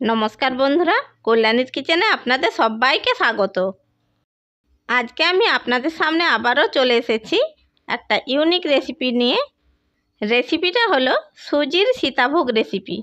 নমস্কার বন্ধুরা, কল্যাণীর কিচেনে আপনাদের সবাইকে স্বাগত। আজকে আমি আপনাদের সামনে আবারও চলে এসেছি একটা ইউনিক রেসিপি নিয়ে। রেসিপিটা হলো সুজির সীতাভোগ রেসিপি।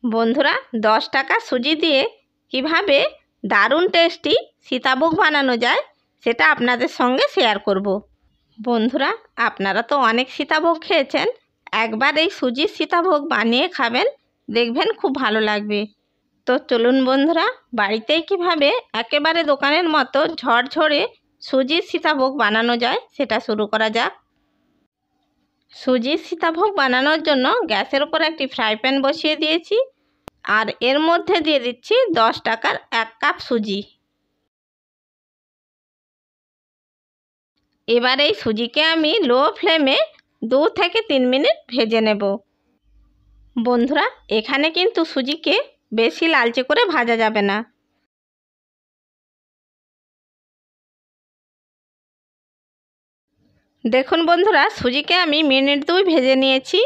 বন্ধুরা, 10 টাকা সুজি দিয়ে কিভাবে দারুণ টেস্টি সীতাভোগ বানানো যায় সেটা আপনাদের সঙ্গে শেয়ার করব। বন্ধুরা, আপনারা তো অনেক সীতাভোগ খেয়েছেন, একবার এই সুজির সীতাভোগ বানিয়ে খাবেন, দেখবেন খুব ভালো লাগবে। তো চলুন বন্ধুরা, বাড়িতেই কিভাবে একেবারে দোকানের মতো ঝরঝরে সুজির সীতাভোগ বানানো যায় সেটা শুরু করা যাক। সুজির সীতাভোগ বানানোর জন্য গ্যাসের ওপর একটি ফ্রাই প্যান বসিয়ে দিয়েছি, আর এর মধ্যে দিয়ে দিচ্ছি 10 টাকার 1 কাপ সুজি। এবার এই সুজিকে আমি লো ফ্লেমে 2 থেকে 3 মিনিট ভেজে নেব। বন্ধুরা, এখানে কিন্তু সুজিকে বেশি লালচে করে ভাজা যাবে না। দেখুন বন্ধুরা, সুজিকে আমি মিনিট 2 ভেজে নিয়েছি।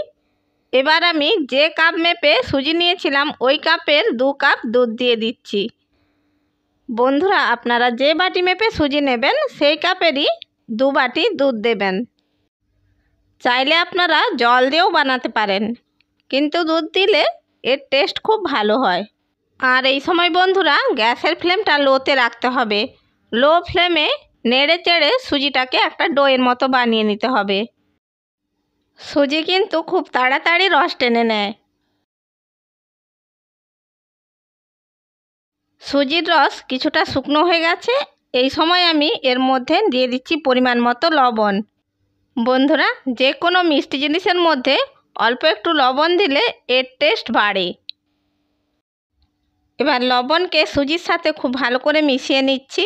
এবার আমি যে কাপ মেপে সুজি নিয়েছিলাম ওই কাপের 2 কাপ দুধ দিয়ে দিচ্ছি। বন্ধুরা, আপনারা যে বাটি মেপে সুজি নেবেন সেই কাপেরই 2 বাটি দুধ দেবেন। চাইলে আপনারা জল দিয়েও বানাতে পারেন, কিন্তু দুধ দিলে এর টেস্ট খুব ভালো হয়। আর এই সময় বন্ধুরা, গ্যাসের ফ্লেমটা লোতে রাখতে হবে। লো ফ্লেমে নেড়ে চেড়ে সুজিটাকে একটা ডোয়ের মতো বানিয়ে নিতে হবে। সুজি কিন্তু খুব তাড়াতাড়ি রস টেনে নেয়। সুজির রস কিছুটা শুকনো হয়ে গেছে। এই সময় আমি এর মধ্যে দিয়ে দিচ্ছি পরিমাণ মতো লবণ। বন্ধুরা, যে কোনো মিষ্টি জিনিসের মধ্যে অল্প একটু লবণ দিলে এর টেস্ট বাড়ে। এবার লবণকে সুজির সাথে খুব ভালো করে মিশিয়ে নিচ্ছি,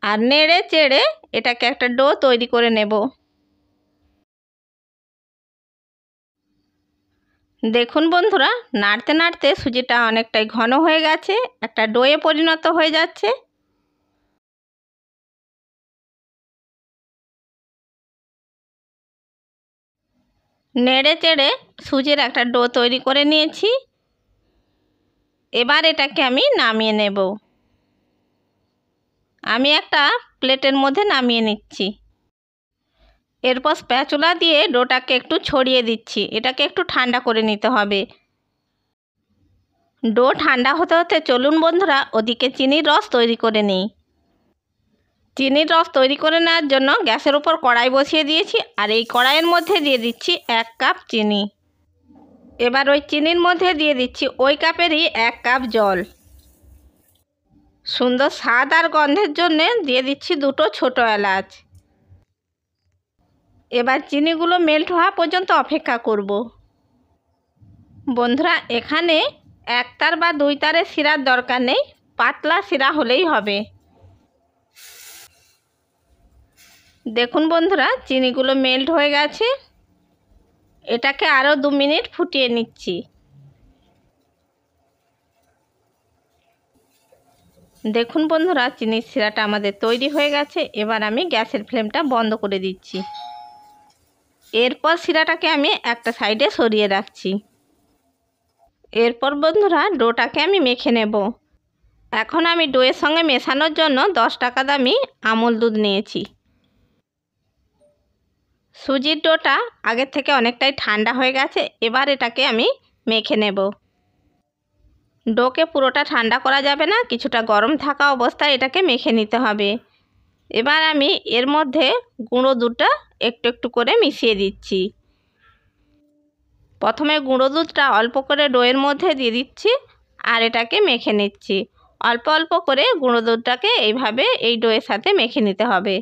আর নেড়ে চেড়ে এটাকে একটা ডো তৈরি করে নেব। দেখুন বন্ধুরা, নাড়তে নাড়তে সুজিটা অনেকটাই ঘন হয়ে গেছে, একটা ডোয়ে পরিণত হয়ে যাচ্ছে। নেড়ে চেড়ে সুজির একটা ডো তৈরি করে নিয়েছি। এবার এটাকে আমি নামিয়ে নেব। আমি একটা প্লেটের মধ্যে নামিয়ে নিচ্ছি। এরপর স্প্যাচুলা দিয়ে ডোটাকে একটু ছড়িয়ে দিচ্ছি। এটাকে একটু ঠান্ডা করে নিতে হবে। ডো ঠান্ডা হতে হতে চলুন বন্ধুরা, ওদিকে চিনির রস তৈরি করে নিই। চিনির রস তৈরি করে নেওয়ার জন্য গ্যাসের উপর কড়াই বসিয়ে দিয়েছি, আর এই কড়াইয়ের মধ্যে দিয়ে দিচ্ছি 1 কাপ চিনি। এবার ওই চিনির মধ্যে দিয়ে দিচ্ছি ওই কাপেরই 1 কাপ জল। সুন্দর স্বাদ আর গন্ধের জন্য দিয়ে দিচ্ছি 2টো ছোট এলাচ। এবার চিনিগুলো মেল্ট হওয়া পর্যন্ত অপেক্ষা করব। বন্ধুরা, এখানে 1 তার বা 2 তারের শিরার দরকার নেই, পাতলা শিরা হলেই হবে। দেখুন বন্ধুরা, চিনিগুলো মেল্ট হয়ে গেছে। এটাকে আরও 2 মিনিট ফুটিয়ে নিচ্ছি। দেখুন বন্ধুরা, চিনির শিরাটা আমাদের তৈরি হয়ে গেছে। এবার আমি গ্যাসের ফ্লেমটা বন্ধ করে দিচ্ছি। এরপর শিরাটাকে আমি একটা সাইডে সরিয়ে রাখছি। এরপর বন্ধুরা, ডোটাকে আমি মেখে নেব। এখন আমি ডোয়ের সঙ্গে মেশানোর জন্য 10 টাকা দামি আমুল দুধ নিয়েছি। সুজির ডোটা আগের থেকে অনেকটাই ঠান্ডা হয়ে গেছে। এবার এটাকে আমি মেখে নেব। ডোকে পুরোটা ঠান্ডা করা যাবে না, কিছুটা গরম থাকা অবস্থায় এটাকে মেখে নিতে হবে। এবার আমি এর মধ্যে গুঁড়ো দুধটা একটু একটু করে মিশিয়ে দিচ্ছি। প্রথমে গুঁড়ো দুধটা অল্প করে ডোয়ের মধ্যে দিয়ে দিচ্ছি, আর এটাকে মেখে নিচ্ছি। অল্প অল্প করে গুঁড়ো দুধটাকে এইভাবে এই ডোয়ের সাথে মেখে নিতে হবে।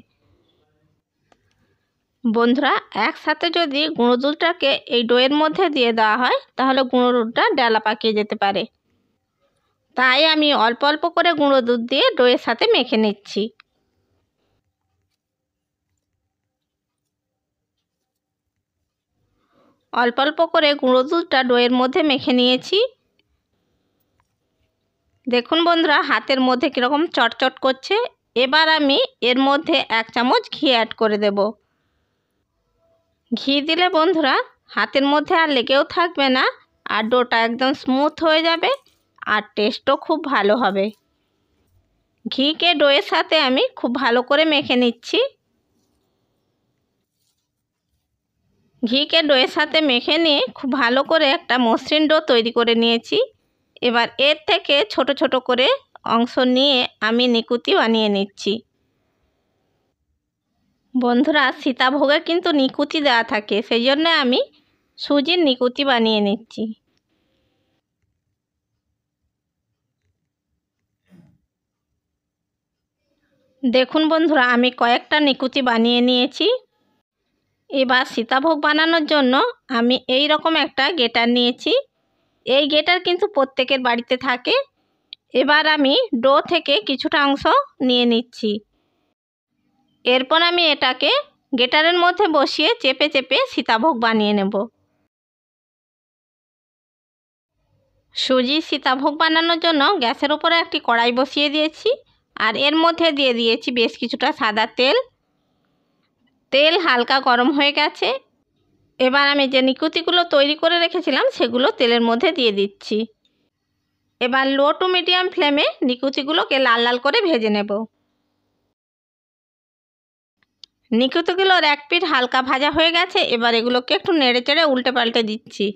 বন্ধুরা, একসাথে যদি গুঁড়ো দুধটাকে এই ডোয়ের মধ্যে দিয়ে দেওয়া হয় তাহলে গুঁড়ো দুধটা ডালা পাকিয়ে যেতে পারে। তাই আমি অল্প অল্প করে গুঁড়ো দুধ দিয়ে ডোয়ের সাথে মেখে নিচ্ছি। অল্প অল্প করে গুঁড়ো দুধটা ডোয়ের মধ্যে মেখে নিয়েছি। দেখুন বন্ধুরা, হাতের মধ্যে কীরকম চটচট করছে। এবার আমি এর মধ্যে 1 চামচ ঘি অ্যাড করে দেব। ঘি দিলে বন্ধুরা হাতের মধ্যে আর লেগেও থাকবে না, আর ডোটা একদম স্মুথ হয়ে যাবে, আর টেস্টও খুব ভালো হবে। ঘিকে ডোয়ের সাথে আমি খুব ভালো করে মেখে নিচ্ছি। ঘিকে ডোয়ের সাথে মেখে নিয়ে খুব ভালো করে একটা মসৃণ ডো তৈরি করে নিয়েছি। এবার এর থেকে ছোট ছোট করে অংশ নিয়ে আমি নিকুতি বানিয়ে নিচ্ছি। বন্ধুরা, সীতাভোগে কিন্তু নিকুতি দেওয়া থাকে, সেই জন্য আমি সুজির নিকুতি বানিয়ে নিচ্ছি। দেখুন বন্ধুরা, আমি কয়েকটা নিকুতি বানিয়ে নিয়েছি। এবার সীতাভোগ বানানোর জন্য আমি এই রকম একটা গেটার নিয়েছি। এই গেটার কিন্তু প্রত্যেকের বাড়িতে থাকে। এবার আমি ডো থেকে কিছুটা অংশ নিয়ে নিচ্ছি। এরপর আমি এটাকে গেটারের মধ্যে বসিয়ে চেপে চেপে সীতাভোগ বানিয়ে নেব। সুজি সীতাভোগ বানানোর জন্য গ্যাসের উপরে একটি কড়াই বসিয়ে দিয়েছি, আর এর মধ্যে দিয়ে দিয়েছি বেশ কিছুটা সাদা তেল। তেল হালকা গরম হয়ে গেছে। এবার আমি যে নিকুতিগুলো তৈরি করে রেখেছিলাম সেগুলো তেলের মধ্যে দিয়ে দিচ্ছি। এবার লো টু মিডিয়াম ফ্লেমে নিকুতিগুলোকে লাল লাল করে ভেজে নেব। নিকুতিগুলোর এক পিঠ হালকা ভাজা হয়ে গেছে। এবার এগুলোকে একটু নেড়ে চেড়ে উল্টে পাল্টে দিচ্ছি।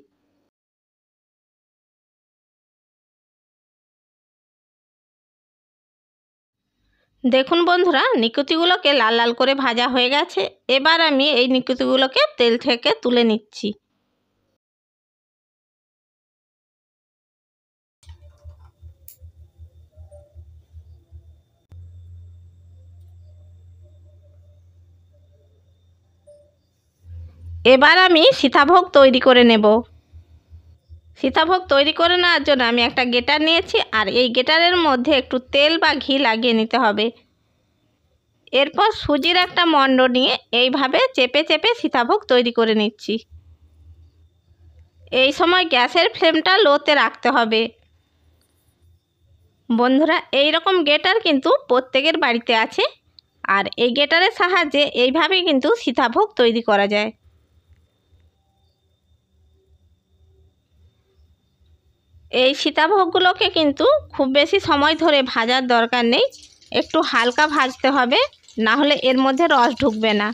দেখুন বন্ধুরা, নিকুতিগুলোকে লাল লাল করে ভাজা হয়ে গেছে। এবার আমি এই নিকুতিগুলোকে তেল থেকে তুলে নিচ্ছি। এবার আমি সীতাভোগ তৈরি করে নেব। সীতাভোগ তৈরি করে নেওয়ার জন্য আমি একটা গেটার নিয়েছি, আর এই গেটারের মধ্যে একটু তেল বা ঘি লাগিয়ে নিতে হবে। এরপর সুজির একটা মণ্ড নিয়ে এইভাবে চেপে চেপে সীতাভোগ তৈরি করে নিচ্ছি। এই সময় গ্যাসের ফ্লেমটা লোতে রাখতে হবে। বন্ধুরা, এই রকম গেটার কিন্তু প্রত্যেকের বাড়িতে আছে, আর এই গেটারের সাহায্যে এইভাবেই কিন্তু সীতাভোগ তৈরি করা যায়। এই সীতাভোগগুলোকে কিন্তু খুব বেশি সময় ধরে ভাজার দরকার নেই, একটু হালকা ভাজতে হবে, না হলে এর মধ্যে রস ঢুকবে না।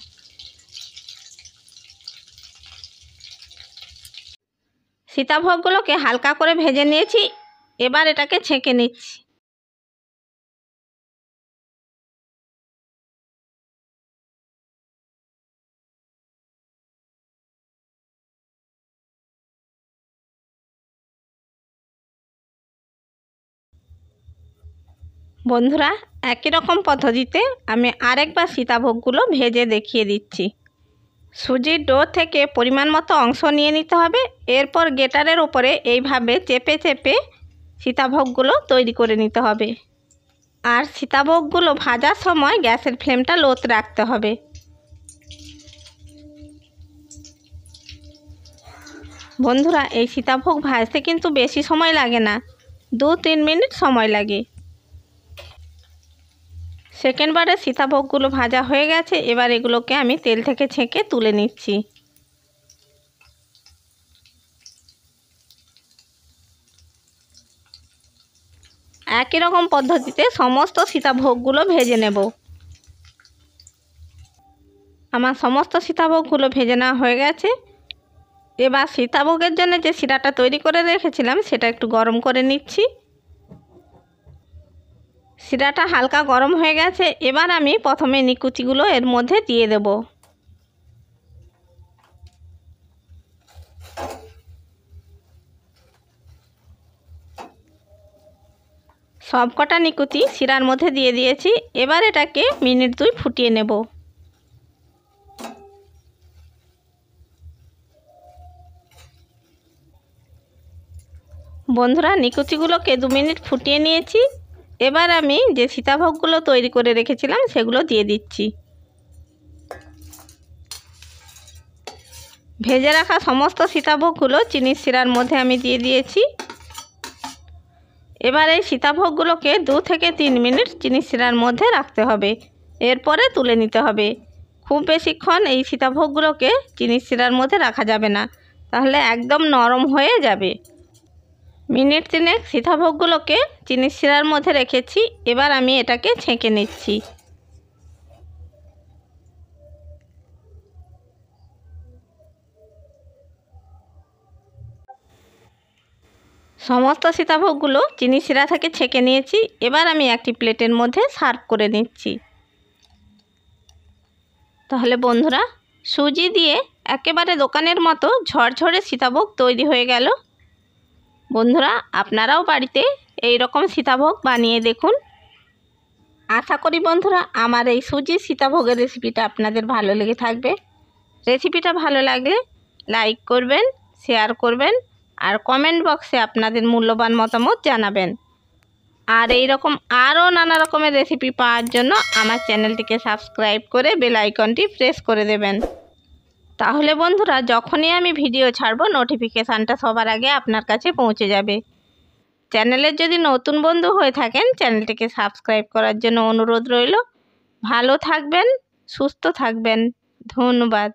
সীতাভোগগুলোকে হালকা করে ভেজে নিয়েছি। এবার এটাকে ছেঁকে নিচ্ছি। বন্ধুরা, একই রকম পদ্ধতিতে আমি আরেকবার সীতাভোগগুলো ভেজে দেখিয়ে দিচ্ছি। সুজির ডো থেকে পরিমাণ মতো অংশ নিয়ে নিতে হবে। এরপর গেটারের উপরে এইভাবে চেপে চেপে সীতাভোগগুলো তৈরি করে নিতে হবে। আর সীতাভোগগুলো ভাজার সময় গ্যাসের ফ্লেমটা লোতে রাখতে হবে। বন্ধুরা, এই সীতাভোগ ভাজতে কিন্তু বেশি সময় লাগে না, 2-3 মিনিট সময় লাগে। সেকেন্ডবারে সীতাভোগগুলো ভাজা হয়ে গেছে। এবার এগুলোকে আমি তেল থেকে ছেঁকে তুলে নিচ্ছি। একই রকম পদ্ধতিতে সমস্ত সীতাভোগগুলো ভেজে নেব। আমার সমস্ত সীতাভোগগুলো ভেজে নেওয়া হয়ে গেছে। এবার সীতাভোগের জন্য যে শিরাটা তৈরি করে রেখেছিলাম সেটা একটু গরম করে নিচ্ছি। শিরাটা হালকা গরম হয়ে গেছে। এবার আমি প্রথমে নিকুচিগুলো এর মধ্যে দিয়ে দেব। সবকটা নিকুচি শিরার মধ্যে দিয়ে দিয়েছি। এবার এটাকে মিনিট 2 ফুটিয়ে নেব। বন্ধুরা, নিকুচিগুলোকে 2 মিনিট ফুটিয়ে নিয়েছি। এবার আমি যে সীতাভোগগুলো তৈরি করে রেখেছিলাম সেগুলো দিয়ে দিচ্ছি। ভেজে রাখা সমস্ত সীতাভোগগুলো চিনির শিরার মধ্যে আমি দিয়ে দিয়েছি। এবার এই সীতাভোগগুলোকে 2 থেকে 3 মিনিট চিনির শিরার মধ্যে রাখতে হবে। এরপরে তুলে নিতে হবে। খুব বেশিক্ষণ এই সীতাভোগগুলোকে চিনির শিরার মধ্যে রাখা যাবে না, তাহলে একদম নরম হয়ে যাবে। মিনিট 3 সীতাভোগগুলোকে চিনির শিরার মধ্যে রেখেছি। এবার আমি এটাকে ছেঁকে নিচ্ছি। সমস্ত সীতাভোগগুলো চিনি শিরা থেকে ছেঁকে নিয়েছি। এবার আমি একটি প্লেটের মধ্যে সার্ভ করে নিচ্ছি। তাহলে বন্ধুরা, সুজি দিয়ে একেবারে দোকানের মতো ঝরঝরে সীতাভোগ তৈরি হয়ে গেল। বন্ধুরা, আপনারাও বাড়িতে এই রকম সীতাভোগ বানিয়ে দেখুন। আশা করি বন্ধুরা আমার এই সুজির সীতাভোগের রেসিপিটা আপনাদের ভালো লেগে থাকবে। রেসিপিটা ভালো লাগলে লাইক করবেন, শেয়ার করবেন আর কমেন্ট বক্সে আপনাদের মূল্যবান মতামত জানাবেন। আর এই রকম আরও নানা রকমের রেসিপি পাওয়ার জন্য আমার চ্যানেলটিকে সাবস্ক্রাইব করে বেল আইকনটি প্রেস করে দেবেন। তাহলে বন্ধুরা, যখনই আমি ভিডিও ছাড়বো নোটিফিকেশানটা সবার আগে আপনার কাছে পৌঁছে যাবে। চ্যানেলের যদি নতুন বন্ধু হয়ে থাকেন চ্যানেলটিকে সাবস্ক্রাইব করার জন্য অনুরোধ রইল। ভালো থাকবেন, সুস্থ থাকবেন। ধন্যবাদ।